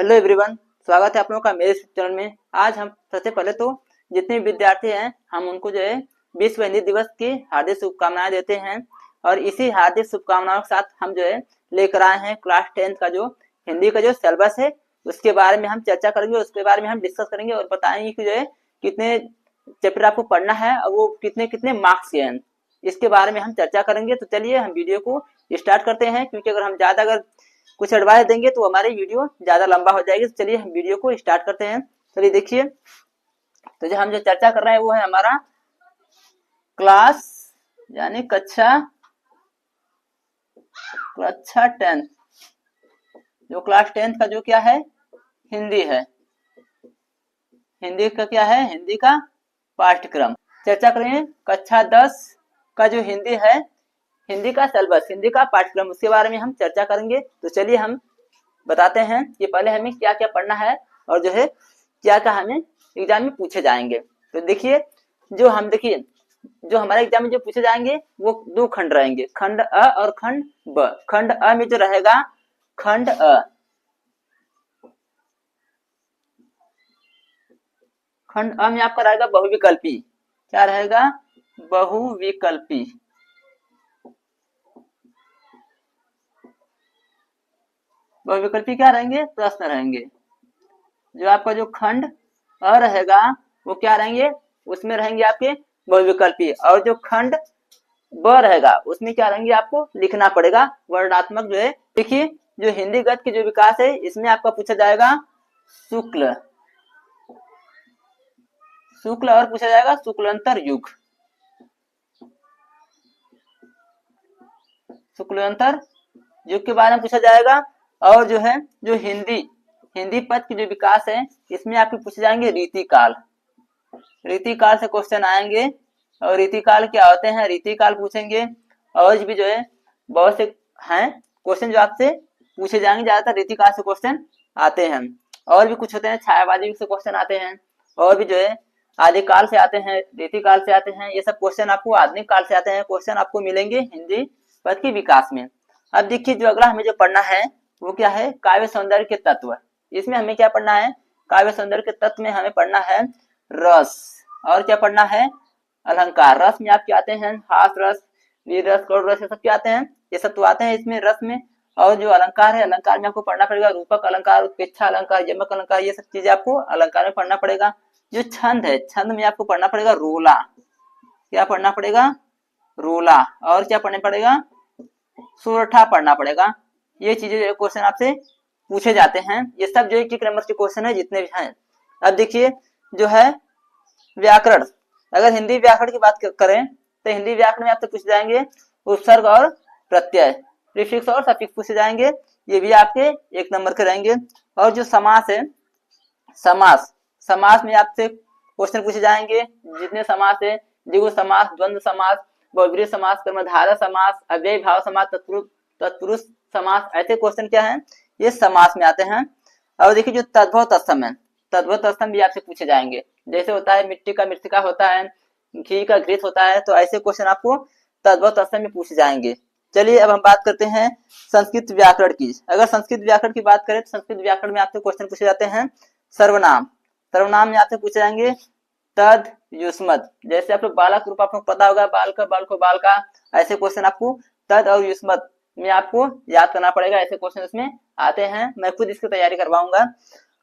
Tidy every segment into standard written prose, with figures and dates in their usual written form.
Hello everyone, स्वागत है आप लोगों का मेरे चैनल में। आज हम सबसे पहले तो जितने विद्यार्थी हैं हम उनको जो है विश्व हिंदी दिवस की हार्दिक शुभकामनाएं देते हैं। और इसी हार्दिक शुभकामनाओं के साथ हम जो है लेकर आए हैं क्लास 10 का जो हिंदी का जो सिलेबस है उसके बारे में हम चर्चा करेंगे, उसके बारे में हम डिस्कस करेंगे और बताएंगे कि जो है कितने चैप्टर आपको पढ़ना है और वो कितने कितने मार्क्स के हैं, इसके बारे में हम चर्चा करेंगे। तो चलिए हम वीडियो को स्टार्ट करते हैं, क्योंकि अगर हम अगर कुछ एडवाइस देंगे तो हमारी वीडियो ज्यादा लंबा हो जाएगी। तो चलिए हम वीडियो को स्टार्ट करते हैं। चलिए देखिए, तो जो हम चर्चा कर रहे हैं वो है हमारा क्लास यानी कक्षा 10। जो क्लास 10 का जो क्या है हिंदी है, हिंदी का क्या है, हिंदी का पाठ्यक्रम चर्चा करेंगे। कक्षा 10 का जो हिंदी है, हिंदी का सिलेबस, हिंदी का पाठ्यक्रम, उसके बारे में हम चर्चा करेंगे। तो चलिए हम बताते हैं कि पहले हमें क्या क्या पढ़ना है और जो है क्या क्या हमें एग्जाम में पूछे जाएंगे। तो देखिए जो हमारे एग्जाम में जो पूछे जाएंगे वो दो खंड रहेंगे, खंड अ और खंड ब। खंड अ में जो रहेगा खंड अ, खंड अ में आपका रहेगा बहुविकल्पी। क्या रहेगा? बहुविकल्पी। बहुविकल्पी क्या रहेंगे? प्रश्न रहेंगे। जो आपका जो खंड अ रहेगा वो क्या रहेंगे, उसमें रहेंगे आपके बहुविकल्पी। और जो खंड ब रहेगा उसमें क्या रहेंगे, आपको लिखना पड़ेगा वर्णनात्मक जो है। देखिए जो हिंदी गद्य की जो विकास है इसमें आपका पूछा जाएगा शुक्ल, शुक्ल और पूछा जाएगा शुक्लांतर युग, शुक्लांतर युग के बारे में पूछा जाएगा। और जो है जो हिंदी पद की जो विकास है इसमें आपके पूछे जाएंगे रीतिकाल, रीतिकाल से क्वेश्चन आएंगे। और रीतिकाल क्या होते हैं, रीतिकाल पूछेंगे। और भी जो है बहुत से हैं क्वेश्चन जो आपसे पूछे जाएंगे, ज्यादातर रीतिकाल से क्वेश्चन आते हैं। और भी कुछ होते हैं छायावादी से क्वेश्चन आते हैं, और भी जो है आदिकाल से आते हैं, रीतिकाल से आते हैं। ये सब क्वेश्चन आपको आधुनिक काल से आते हैं, क्वेश्चन आपको मिलेंगे हिंदी पद के विकास में। अब देखिए जो अगला हमें जो पढ़ना है वो क्या है, काव्य सौंदर्य के तत्व। इसमें हमें क्या पढ़ना है, काव्य सौंदर्य के तत्व में हमें पढ़ना है रस, और क्या पढ़ना है अलंकार। रस में आप क्या आते हैं, हास रस, वीर रस, कौर रस, ये सब क्या आते हैं, ये सब तो आते हैं इसमें रस में। और जो अलंकार है, अलंकार में आपको पढ़ना पड़ेगा रूपक अलंकार, उत्प्रेक्षा अलंकार, यमक अलंकार, ये सब चीजें आपको अलंकार में पढ़ना पड़ेगा। जो छंद है, छंद में आपको पढ़ना पड़ेगा रोला, क्या पढ़ना पड़ेगा रोला, और क्या पढ़ना पड़ेगा सोरठा पढ़ना पड़ेगा। ये चीजें क्वेश्चन आपसे पूछे जाते हैं। ये सब जो एक नंबर के क्वेश्चन है जितने भी हैं। अब देखिए जो है व्याकरण, अगर हिंदी व्याकरण की बात करें तो हिंदी व्याकरण में आपसे पूछ जाएंगे उपसर्ग और प्रत्यय, प्रीफिक्स और सफिक्स पूछे जाएंगे, ये भी आपके एक नंबर के रहेंगे। और जो समास है, समास, समास में आपसे क्वेश्चन पूछे जाएंगे जितने समास है, द्विगु समास, द्वंद्व समास, बहुब्रीहि समास, कर्मधारय समास, अव्ययी भाव समास, तत्पुरुष समास, ऐसे क्वेश्चन क्या है ये समास में आते हैं। और देखिए जो तद्भव तत्सम है, तद्भव तत्सम भी आपसे पूछे जाएंगे। जैसे होता है मिट्टी का मृतिका होता है, घी का घृत होता है, तो ऐसे क्वेश्चन आपको तद्भव तत्सम में पूछे जाएंगे। चलिए अब हम बात करते हैं संस्कृत व्याकरण की। अगर संस्कृत व्याकरण की बात करें तो संस्कृत व्याकरण में आपसे क्वेश्चन पूछे जाते हैं सर्वनाम, सर्वनाम में आपसे पूछे जाएंगे तद युष्मद। जैसे आप लोग बालक रूप आपको पता होगा, बाल का, बाल को, बाल का, ऐसे क्वेश्चन आपको तद और युष्मद में आपको याद करना पड़ेगा, ऐसे क्वेश्चन इसमें आते हैं। मैं खुद इसकी तैयारी करवाऊंगा।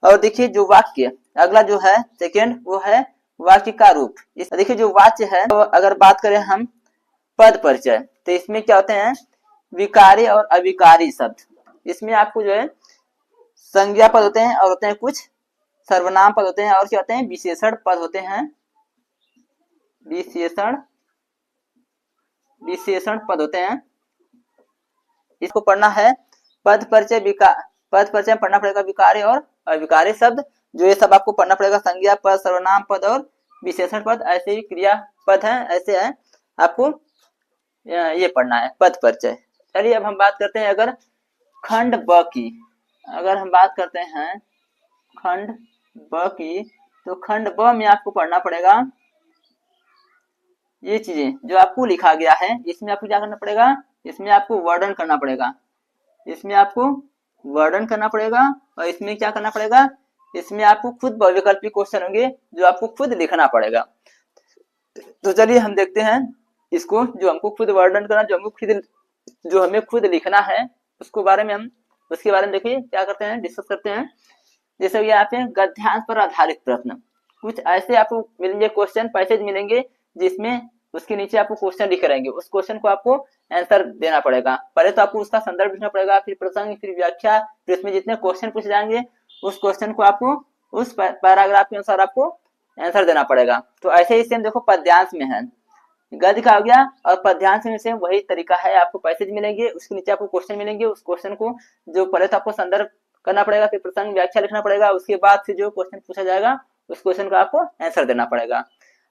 और देखिए जो वाक्य अगला जो है सेकेंड, वो है वाक्य का रूप। इस देखिए जो वाच्य है, तो अगर बात करें हम पद परिचय, तो इसमें क्या होते हैं विकारी और अविकारी शब्द। इसमें आपको जो है संज्ञा पद होते हैं और होते हैं कुछ सर्वनाम पद होते हैं, और क्या होते हैं विशेषण पद होते हैं, विशेषण पद होते हैं। इसको पढ़ना है पद परिचय, पद परिचय में पढ़ना पड़ेगा विकारी और अविकारी शब्द। जो ये सब आपको पढ़ना पड़ेगा संज्ञा पद, सर्वनाम पद और विशेषण पद, ऐसे ही क्रिया पद है, ऐसे है आपको ये पढ़ना है पद परिचय। चलिए अब हम बात करते हैं अगर खंड ब की, अगर हम बात करते हैं खंड ब की, तो खंड ब में आपको पढ़ना पड़ेगा ये चीजें जो आपको लिखा गया है। इसमें आपको क्या करना पड़ेगा, इसमें आपको वर्णन करना पड़ेगा, इसमें आपको वर्णन करना पड़ेगा और इसमें क्या करना पड़ेगा, इसमें आपको खुद बहुविकल्पी क्वेश्चन होंगे जो आपको खुद लिखना पड़ेगा। तो चलिए हम देखते हैं इसको, जो हमको खुद वर्णन करना, जो हमें खुद लिखना है उसके बारे में देखिए क्या करते हैं, डिस्कस करते हैं। जैसे कि यहाँ पे गद्यांश पर आधारित प्रश्न, कुछ ऐसे आपको मिलेंगे क्वेश्चन, पैसेज मिलेंगे जिसमें उसके नीचे आपको क्वेश्चन लिखे रहेंगे, उस क्वेश्चन को आपको आंसर देना पड़ेगा। पहले तो आपको उसका संदर्भ लिखना पड़ेगा, फिर प्रसंग, फिर व्याख्या, फिर उसमें जितने क्वेश्चन पूछे जाएंगे उस क्वेश्चन को आपको उस पैराग्राफ के अनुसार आपको आंसर देना पड़ेगा। तो ऐसे ही सेम देखो पद्यांश में है, गद्य का हो गया और पद्यांश में से वही तरीका है, आपको पैसेज मिलेंगे, उसके नीचे आपको क्वेश्चन मिलेंगे, उस क्वेश्चन को जो पहले तो आपको संदर्भ करना पड़ेगा, फिर प्रसंग व्याख्या लिखना पड़ेगा, उसके बाद से जो क्वेश्चन पूछा जाएगा उस क्वेश्चन का आपको आंसर देना पड़ेगा।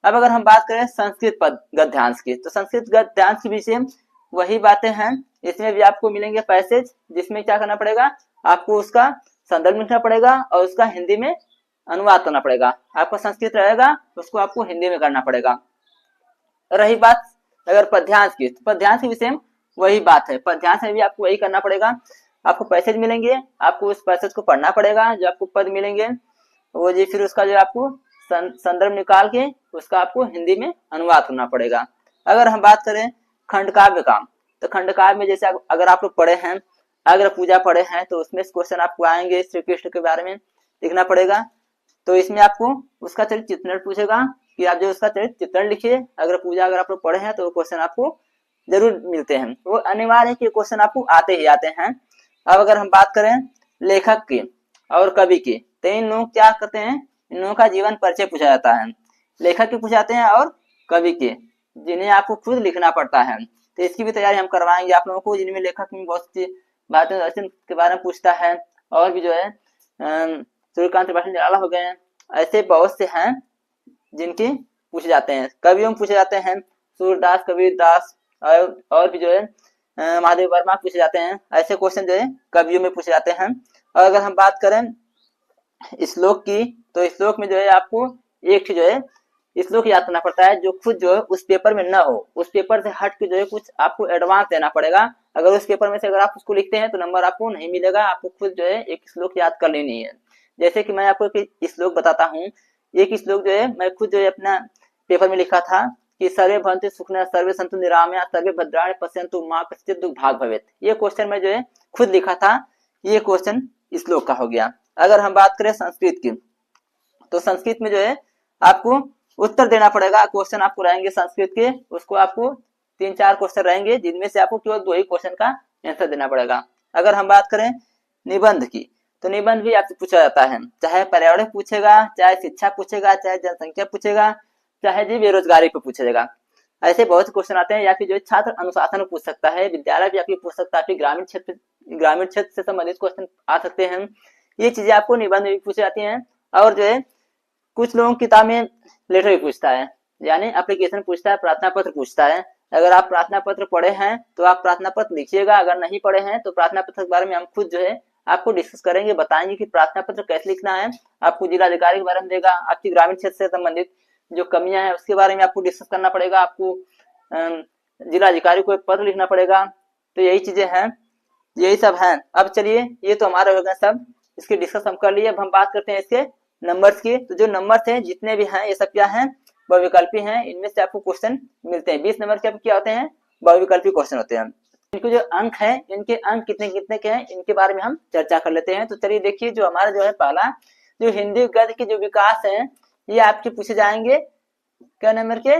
अब अगर हम बात करें संस्कृत गद्यांश की, तो संस्कृत गद्यांश की भी सेम वही बातें हैं, इसमें भी आपको मिलेंगे पैसेज, जिसमें क्या करना पड़ेगा, आपको उसका संदर्भ लिखना पड़ेगा और उसका हिंदी में अनुवाद करना पड़ेगा। आपका संस्कृत रहेगा उसको आपको हिंदी में करना पड़ेगा। रही बात अगर पद्यांश की, तो पद्यांश की भी सेम वही बात है, पद्यांश में भी आपको वही करना पड़ेगा, आपको पैसेज मिलेंगे, आपको उस पैसेज को पढ़ना पड़ेगा, जो आपको पद मिलेंगे वो जी, फिर उसका जो आपको संदर्भ निकाल के उसका आपको हिंदी में अनुवाद करना पड़ेगा। अगर हम बात करें खंडकाव्य का, तो खंडकाव्य में जैसे अगर आप लोग पढ़े हैं, अगर पूजा पढ़े हैं, तो उसमें क्वेश्चन आपको आएंगे, श्री कृष्ण के बारे में लिखना पड़ेगा। तो इसमें आपको उसका चरित्र चित्रण पूछेगा कि आप जो उसका चरित्र चित्रण लिखिए। अगर आप लोग पढ़े हैं तो वो क्वेश्चन आपको जरूर मिलते हैं, वो अनिवार्य है कि क्वेश्चन आपको आते ही आते हैं। अब अगर हम बात करें लेखक की और कवि की, तो इन लोग क्या करते हैं, इन लोगों का जीवन परिचय पूछा जाता है, लेखक के पूछे जाते हैं और कवि के, जिन्हें आपको खुद लिखना पड़ता है। तो इसकी भी तैयारी हम करवाएंगे आप लोगों को, जिनमें लेखक में बहुत सी बातें दर्शन के बारे में पूछता है, और भी जो है सूर्यकांत त्रिपाठी निराला हो गए, ऐसे बहुत से हैं जिनके पूछे जाते हैं। कवियों में पूछे जाते हैं सूरदास, कबीरदास, और भी जो है महादेव वर्मा पूछे जाते हैं। ऐसे क्वेश्चन जो है कवियों में पूछे जाते हैं। और अगर हम बात करें श्लोक की, तो श्लोक में जो है आपको एक जो है श्लोक याद करना पड़ता है, जो खुद जो है उस पेपर में ना हो, उस पेपर से हट के जो है कुछ आपको एडवांस देना पड़ेगा। अगर उस पेपर में से अगर आप उसको लिखते हैं तो नंबर आपको नहीं मिलेगा, आपको खुद जो है एक श्लोक याद कर लेनी है। जैसे कि मैं आपको एक श्लोक बताता हूँ, एक श्लोक जो है मैं खुद जो है अपना पेपर में लिखा था कि सर्वे भवन्तु सुखिनः सर्वे सन्तु निरामया सर्वे भद्राणि पश्यन्तु मा कश्चित् दुःखभाग् भवेत्। ये क्वेश्चन मैं जो है खुद लिखा था, ये क्वेश्चन श्लोक का हो गया। अगर हम बात करें संस्कृत की, तो संस्कृत में जो है आपको उत्तर देना पड़ेगा, क्वेश्चन आपको रहेंगे संस्कृत के, उसको आपको 3-4 क्वेश्चन रहेंगे, जिनमें से आपको केवल 2 ही क्वेश्चन का आंसर देना पड़ेगा। अगर हम बात करें निबंध की, तो निबंध भी आपसे पूछा जाता है, चाहे पर्यावरण पूछेगा, चाहे शिक्षा पूछेगा, चाहे जनसंख्या पूछेगा, चाहे जी बेरोजगारी पे पूछेगा। ऐसे बहुत क्वेश्चन आते हैं, या फिर जो छात्र अनुशासन पूछ सकता है, विद्यालय भी आपकी पूछ सकता है, फिर ग्रामीण क्षेत्र से संबंधित क्वेश्चन आ सकते हैं। ये चीजें आपको निबंध में पूछी जाती हैं। और जो है कुछ लोगों की किताब में लेटर भी पूछता है, यानी एप्लीकेशन पूछता है, प्रार्थना पत्र पूछता है। अगर आप प्रार्थना पत्र पढ़े हैं तो आप प्रार्थना पत्र लिखिएगा, अगर नहीं पढ़े हैं तो प्रार्थना पत्र के बारे में हम खुद जो है आपको डिस्कस करेंगे, बताएंगे कि प्रार्थना पत्र कैसे लिखना है, आपको जिलाधिकारी के बारे में देगा, आपकी ग्रामीण क्षेत्र से संबंधित जो कमियां हैं उसके बारे में आपको डिस्कस करना पड़ेगा, आपको जिलाधिकारी को एक पत्र लिखना पड़ेगा। तो यही चीजें हैं, यही सब हैं। अब चलिए, ये तो हमारा हो गया सब, इसके डिस्कस हम कर लिए। अब हम बात करते हैं इसके नंबर्स की। तो जो नंबर्स हैं जितने भी हैं, ये सब क्या हैं, बहुविकल्पी हैं। इनमें से आपको क्वेश्चन मिलते हैं 20 नंबर के, क्या होते हैं, बहुविकल्पी क्वेश्चन होते हैं। इनके जो अंक है, इनके अंक कितने कितने के हैं, इनके बारे में हम चर्चा कर लेते हैं। तो चलिए देखिए, जो हमारा जो है पहला जो हिंदी गद्य के जो विकास है, ये आपके पूछे जाएंगे क्या नंबर के,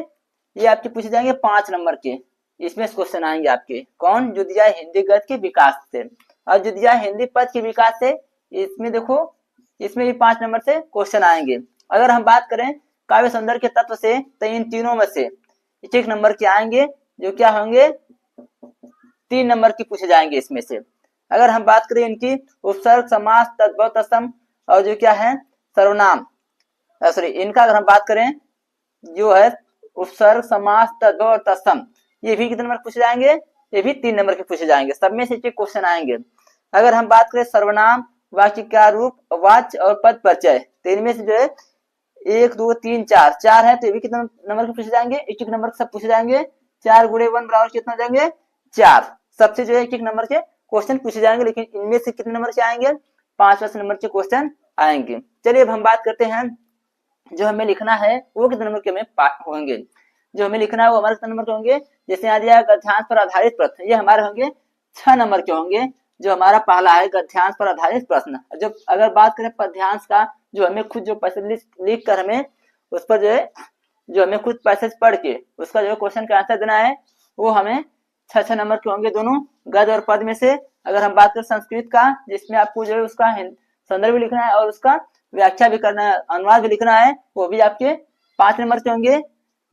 ये आपके पूछे जाएंगे 5 नंबर के। इसमें क्वेश्चन आएंगे आपके, कौन, जो दिया हिंदी गद्य के विकास से, और जो दिया हिंदी पद के विकास से, इसमें देखो इसमें भी 5 नंबर से क्वेश्चन आएंगे। अगर हम बात करें काव्य सौंदर्य के तत्व से, तो इन तीनों में से 1 नंबर के आएंगे, जो क्या होंगे 3 नंबर की पूछे जाएंगे इसमें से। अगर हम बात करें इनकी उपसर्ग, समास, तद्भव, तत्सम और जो क्या है सर्वनाम, सॉरी इनका अगर हम बात करें जो है उपसर्ग, समास, तद्भव और तत्सम, ये भी कितने नंबर पूछे जाएंगे, ये भी 3 नंबर के पूछे जाएंगे। सब में से एक क्वेश्चन आएंगे। अगर हम बात करें सर्वनाम, वाक्य का रूप, वाच्य और पद परिचय, तो इनमें से जो है 1 2 3 4 है, तो ये भी कितने नंबर के पूछे जाएंगे, 1 नंबर के सब पूछे जाएंगे। 4 × 1 बराबर कितना जाएंगे 4, सबसे जो है 1 नंबर के क्वेश्चन पूछे जाएंगे, लेकिन इनमें से कितने नंबर के आएंगे, 5 नंबर के क्वेश्चन आएंगे। चलिए अब हम बात करते हैं जो हमें लिखना है वो कितने नंबर के हमें होंगे। जो हमें लिखना है वो हमारे कितने नंबर के होंगे, जैसे यहाँ दिया गद्यांश पर आधारित प्रश्न, ये हमारे होंगे 6 नंबर के होंगे। जो हमारा पहला है गद्यांश पर आधारित प्रश्न। जब अगर बात करें पद्यांश का, जो हमें खुद जो पैसेज लिख कर हमें उस पर जो है, जो हमें खुद पैसेज पढ़ के उसका जो क्वेश्चन का आंसर देना है, वो हमें 6 नंबर के होंगे दोनों गद्य और पद में से। अगर हम बात करें संस्कृत का, जिसमें आपको जो है उसका संदर्भ भी लिखना है और उसका व्याख्या भी करना है, अनुवाद भी लिखना है, वो भी आपके 5 नंबर के होंगे।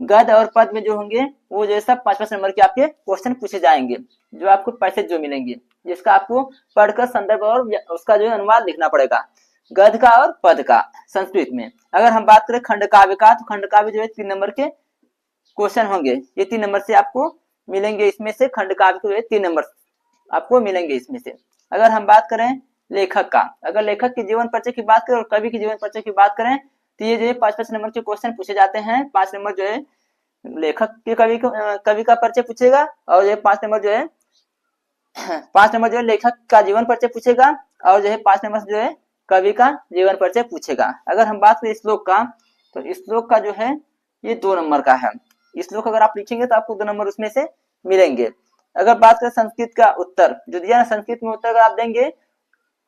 गद्य और पद में जो होंगे वो जो सब 5 नंबर के आपके क्वेश्चन पूछे जाएंगे, जो आपको पैसेज जो मिलेंगे, जिसका आपको पढ़कर संदर्भ और उसका जो अनुवाद लिखना पड़ेगा, गद्य का और पद का संस्कृत में। अगर हम बात करें खंड काव्य का, तो खंड काव्य जो है 3 नंबर के क्वेश्चन होंगे। ये 3 नंबर से आपको मिलेंगे, इसमें से खंड काव्य के 3 नंबर आपको मिलेंगे इसमें से। अगर हम बात करें लेखक का, अगर लेखक के जीवन परिचय की बात करें और कवि के जीवन परिचय की बात करें, तो ये जो है 5 नंबर के क्वेश्चन पूछे जाते हैं। 5 नंबर जो है लेखक के कवि का परिचय पूछेगा, और ये 5 नंबर जो है 5 नंबर जो है लेखक का जीवन परिचय पूछेगा, और जो है 5 नंबर जो है कवि का जीवन परिचय पूछेगा। अगर हम बात करें श्लोक का, तो श्लोक का जो है ये 2 नंबर का है। श्लोक अगर आप लिखेंगे तो आपको 2 नंबर उसमें से मिलेंगे। अगर बात करें संस्कृत का उत्तर, जो दिया ना संस्कृत में उत्तर अगर आप देंगे,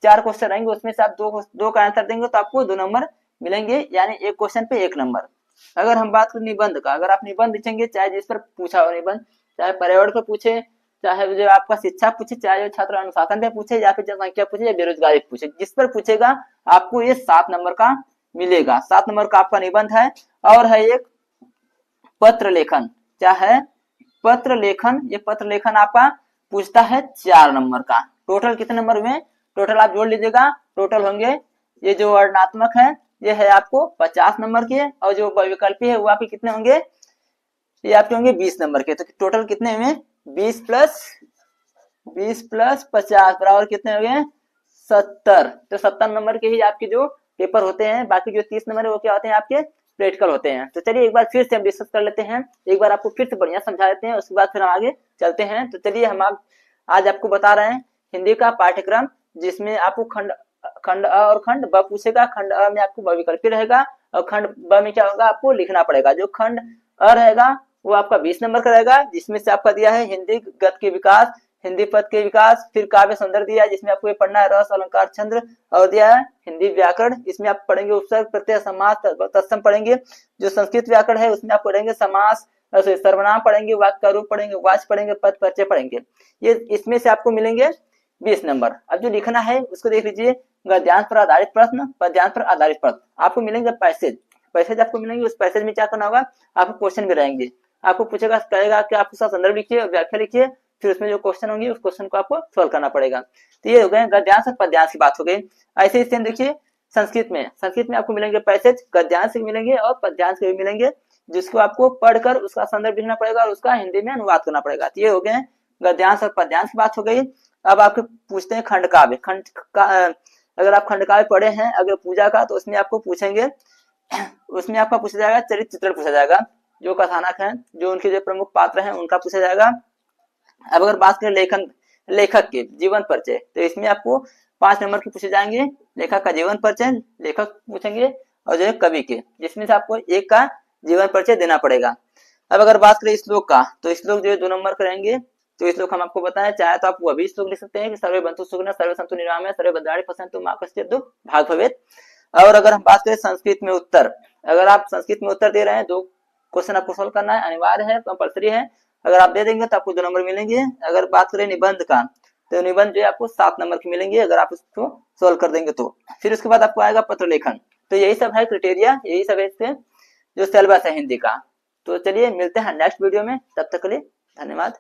4 क्वेश्चन रहेंगे, उसमें से आप दो का आंसर देंगे तो आपको 2 नंबर मिलेंगे, यानी एक क्वेश्चन पे 1 नंबर। अगर हम बात करें निबंध का, अगर आप निबंध लिखेंगे, चाहे जिस पर पूछा हो निबंध, चाहे पर्यावरण पर पूछे, चाहे जो आपका शिक्षा पूछे, चाहे जो छात्र अनुशासन पे पूछे, या फिर जनसंख्या पूछे, या बेरोजगारी पूछे, जिस पर पूछेगा आपको ये 7 नंबर का मिलेगा। 7 नंबर का आपका निबंध है। और है एक पत्र लेखन, क्या है, पत्र लेखन। ये पत्र लेखन आपका पूछता है 4 नंबर का। टोटल कितने नंबर हुए, टोटल आप जोड़ लीजिएगा, टोटल होंगे, ये जो वर्णनात्मक है ये है आपको 50 नंबर के, और जो विकल्पी है वो आपके कितने होंगे, ये आपके होंगे 20 नंबर के। तो टोटल कितने हुए, 20 प्लस 50 बराबर कितने हो गए, 70। तो 70 नंबर के ही आपके जो पेपर होते हैं, बाकी जो 30 नंबर है वो क्या होते हैं, आपके प्रैक्टिकल होते हैं। तो चलिए एक बार फिर से हम डिस्कस कर लेते हैं, एक बार आपको फिर से बढ़िया समझा देते हैं, उसके बाद फिर हम आगे चलते हैं। तो चलिए हम आज आपको बता रहे हैं हिंदी का पाठ्यक्रम, जिसमें आपको खंड अ और खंड ब पूछेगा। खंड अ में आपको बहुविकल्पी रहेगा, और खंड ब में क्या होगा, आपको लिखना पड़ेगा। जो खंड अ रहेगा वो आपका 20 नंबर का रहेगा, जिसमें से आपका दिया है हिंदी गद्य के विकास, हिंदी पद के विकास, फिर काव्य सौंदर्य दिया है, जिसमें आपको ये पढ़ना है रस, अलंकार, छंद, और दिया है हिंदी व्याकरण, इसमें आप पढ़ेंगे उपसर्ग, प्रत्यय, समास, तत्सम पढ़ेंगे। जो संस्कृत व्याकरण है उसमें आप पढ़ेंगे समास, सर्वनाम पढ़ेंगे, वाक्य का रूप पढ़ेंगे, वाच्य पढ़ेंगे, पद परिचय पढ़ेंगे। ये इसमें से आपको मिलेंगे 20 नंबर। अब जो लिखना है उसको देख लीजिए, गद्यांश पर आधारित प्रश्न, पद्यांश पर आधारित प्रश्न, आपको मिलेंगे पैसेज आपको मिलेंगे। उस पैसेज में क्या करना होगा, आपको क्वेश्चन भी रहेंगे, आपको पूछेगा, कहेगा कि आप उसका संदर्भ लिखिए, व्याख्या लिखिए, फिर उसमें जो क्वेश्चन होंगे उस क्वेश्चन को आपको सॉल्व करना पड़ेगा। तो ये हो गए गद्यांश और पद्यांश की बात हो गई। ऐसे ही सेम देखिए संस्कृत में आपको मिलेंगे पैसेज, गद्यांश के मिलेंगे और पद्यांश के भी मिलेंगे, जिसको आपको पढ़कर उसका संदर्भ लिखना पड़ेगा और उसका हिंदी में अनुवाद करना पड़ेगा। तो ये हो गए गद्यांश और पद्यांश की बात हो गई। अब आपके पूछते हैं खंड काव्य। खंड का अगर आप खंड काव्य पढ़े हैं अगर पूजा का, तो उसमें आपको पूछेंगे, उसमें आपका पूछा जाएगा चरित्र चित्रण पूछा जाएगा, जो कथानक हैं, जो उनके जो प्रमुख पात्र हैं उनका पूछा जाएगा। अब अगर बात करें लेखक के जीवन परिचय, तो इसमें आपको 5 नंबर के पूछे जाएंगे। लेखक का जीवन परिचय लेखक पूछेंगे, और जो है कवि के, जिसमें से आपको एक का जीवन परिचय देना पड़ेगा। अब अगर बात करें श्लोक का, तो श्लोक जो है 2 नंबर के रहेंगे। तो श्लोक हम आपको बताएं, चाहे तो आप वो भी श्लोक लिख सकते हैं कि सर्वे बंधु सुखिनः सर्वे सन्तु निरामया सर्वे भद्राणि पश्यन्तु मा कश्चित् दुःख भाग् भवेत्। और अगर हम बात करें संस्कृत में उत्तर, अगर आप संस्कृत में उत्तर दे रहे हैं, 2 क्वेश्चन आपको सोल्व करना है, अनिवार्य है, कंपल्सरी है। अगर आप दे देंगे तो आपको 2 नंबर मिलेंगे। अगर बात करें निबंध का, तो निबंध जो है आपको 7 नंबर के मिलेंगे, अगर आप उसको सोल्व कर देंगे तो। फिर उसके बाद आपको आएगा पत्र लेखन। तो यही सब है क्राइटेरिया, यही सब है इसके जो सिलेबस है हिंदी का। तो चलिए मिलते हैं नेक्स्ट वीडियो में, तब तक के लिए धन्यवाद।